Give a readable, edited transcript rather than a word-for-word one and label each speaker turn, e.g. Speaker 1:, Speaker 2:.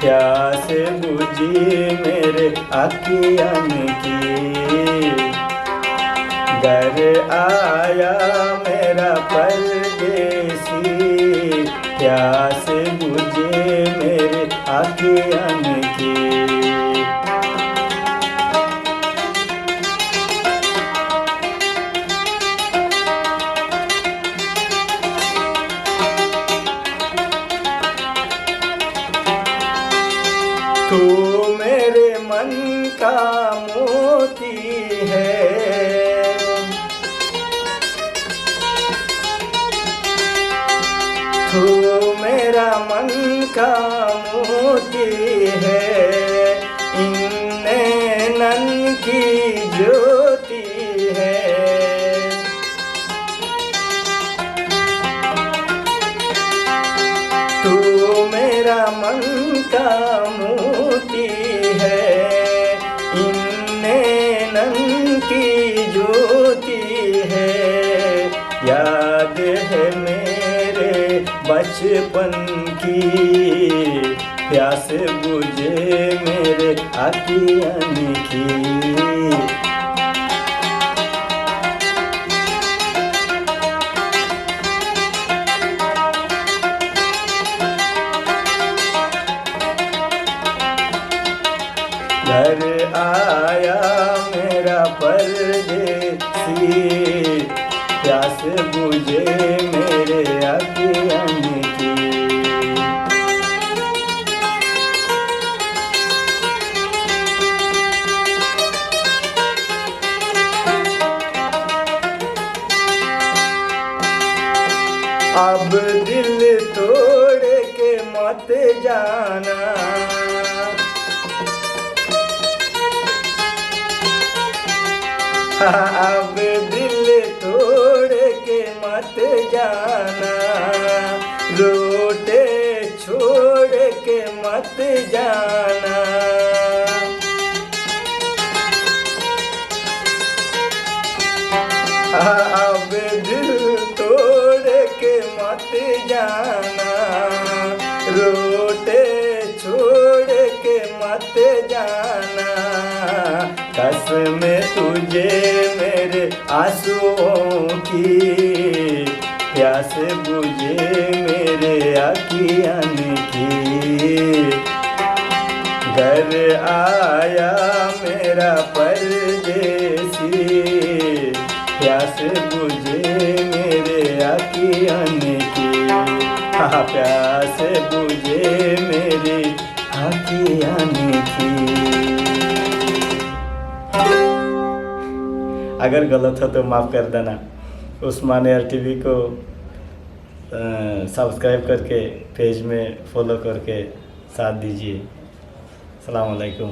Speaker 1: प्यास बुझी मेरे आँखियन की। घर आया मेरा परदेसी, प्यास बुझे मेरे आँखियन की। तू मेरे मन का मोती है, तू मेरा मन का मोती है, इन नैनन की ज्योति है। तू मेरा मन का मोती है, इन नैनन की ज्योति है। याद है मेरे बचपन की, प्यास बुझे मेरे आँखियन की। घर आया मेरा परदेसी, प्यास बुझे मेरे आँखियन की। अब दिल तोड़ के मत जाना, अब दिल तोड़ के मत जाना, रोटे छोड़ के मत जाना। अब दिल तोड़ के मत जाना, रोटे छोड़ के मत जाना। कसम तुझे मेरे आंसुओं की, प्यास बुझे मेरे आँखियन की। घर आया मेरा परदेसी, प्यास बुझे मेरे आँखियन की। हाँ, प्यास बुझे मेरी आँखियन की। अगर गलत हो तो माफ़ कर देना। उस्मान एयर टीवी को सब्सक्राइब करके पेज में फॉलो करके साथ दीजिए। अस्सलाम वालेकुम।